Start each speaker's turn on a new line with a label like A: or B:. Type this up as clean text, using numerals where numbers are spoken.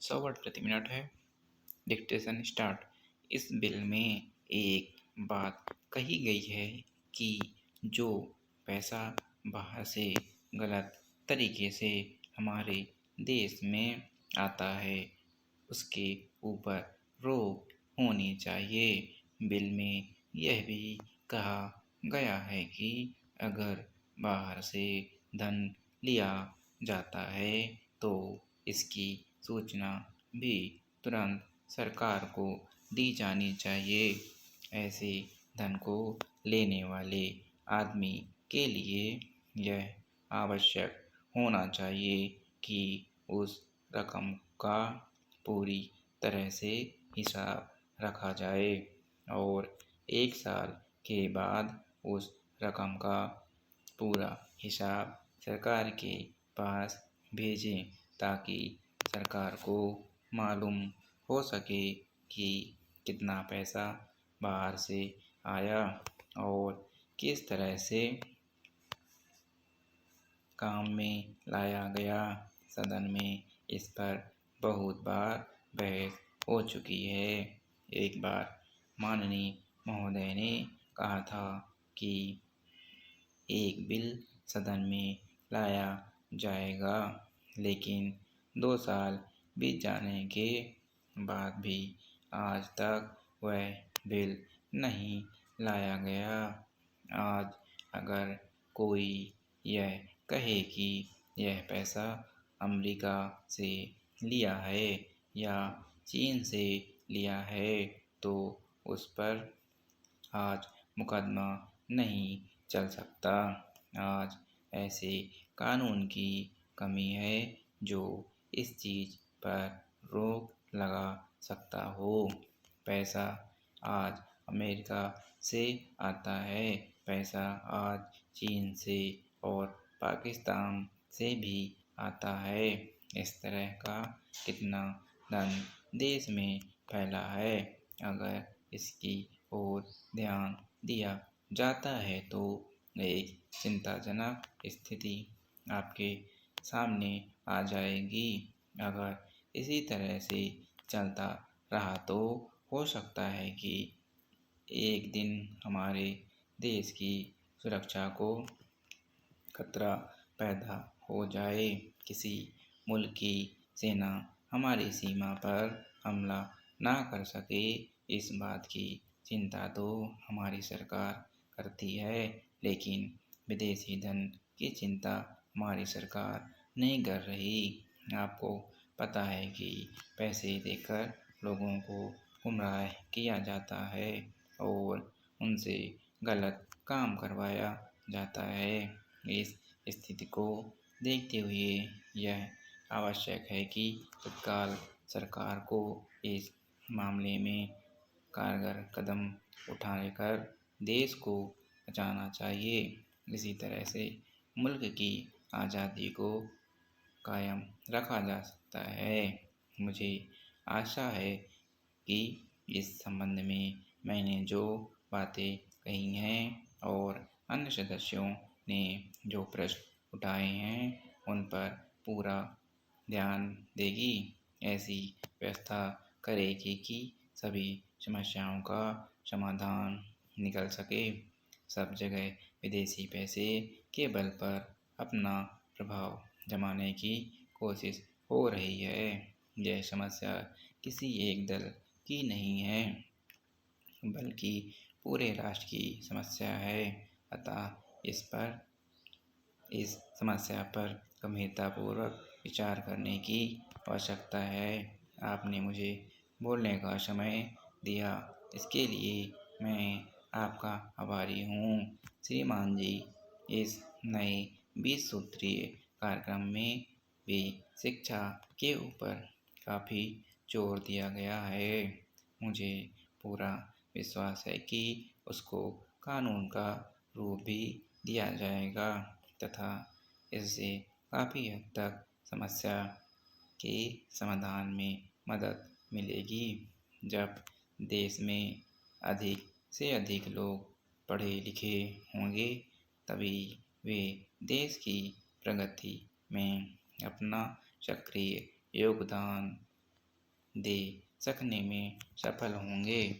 A: 100 word प्रति minute है। Dictation start. इस बिल में एक बात कही गई है कि जो पैसा बाहर से गलत तरीके से हमारे देश में आता है उसके ऊपर रोक होनी चाहिए। बिल में यह भी कहा गया है कि अगर बाहर से धन लिया जाता है तो इसकी सूचना भी तुरंत सरकार को दी जानी चाहिए। ऐसे धन को लेने वाले आदमी के लिए यह आवश्यक होना चाहिए कि उस रकम का पूरी तरह से हिसाब रखा जाए और 1 साल के बाद उस रकम का पूरा हिसाब सरकार के पास भेजें ताकि सरकार को मालूम हो सके कि कितना पैसा बाहर से आया और किस तरह से काम में लाया गया। सदन में इस पर बहुत बार बहस हो चुकी है। एक बार माननीय महोदय ने कहा था कि एक बिल सदन में लाया जाएगा, लेकिन 2 साल बीत जाने के बाद भी आज तक वह बिल नहीं लाया गया। आज अगर कोई यह कहे कि यह पैसा अमेरिका से लिया है या चीन से लिया है तो उस पर आज मुकदमा नहीं चल सकता। आज ऐसे कानून की कमी है जो इस चीज़ पर रोक लगा सकता हो। पैसा आज अमेरिका से आता है, पैसा आज चीन से और पाकिस्तान से भी आता है। इस तरह का कितना धन देश में फैला है। अगर इसकी ओर ध्यान दिया जाता है तो एक चिंताजनक स्थिति आपके सामने आ जाएगी। अगर इसी तरह से चलता रहा तो हो सकता है कि एक दिन हमारे देश की सुरक्षा को खतरा पैदा हो जाए। किसी मुल्क की सेना हमारी सीमा पर हमला ना कर सके, इस बात की चिंता तो हमारी सरकार करती है, लेकिन विदेशी धन की चिंता हमारी सरकार नहीं कर रही। आपको पता है कि पैसे देकर लोगों को गुमराह किया जाता है और उनसे गलत काम करवाया जाता है। इस स्थिति को देखते हुए यह आवश्यक है कि तत्काल सरकार को इस मामले में कारगर कदम उठाकर देश को बचाना चाहिए। इसी तरह से मुल्क की आज़ादी को कायम रखा जा सकता है। मुझे आशा है कि इस संबंध में मैंने जो बातें कही हैं और अन्य सदस्यों ने जो प्रश्न उठाए हैं उन पर पूरा ध्यान देगी, ऐसी व्यवस्था करेगी कि सभी समस्याओं का समाधान निकल सके। सब जगह विदेशी पैसे के बल पर अपना प्रभाव जमाने की कोशिश हो रही है। यह समस्या किसी एक दल की नहीं है बल्कि पूरे राष्ट्र की समस्या है। अतः इस समस्या पर गंभीरतापूर्वक विचार करने की आवश्यकता है। आपने मुझे बोलने का समय दिया, इसके लिए मैं आपका आभारी हूँ। श्रीमान जी, इस नए 20 सूत्रीय कार्यक्रम में भी शिक्षा के ऊपर काफ़ी जोर दिया गया है। मुझे पूरा विश्वास है कि उसको कानून का रूप भी दिया जाएगा तथा इससे काफ़ी हद तक समस्या के समाधान में मदद मिलेगी। जब देश में अधिक से अधिक लोग पढ़े लिखे होंगे तभी वे देश की प्रगति में अपना सक्रिय योगदान दे सकने में सफल होंगे।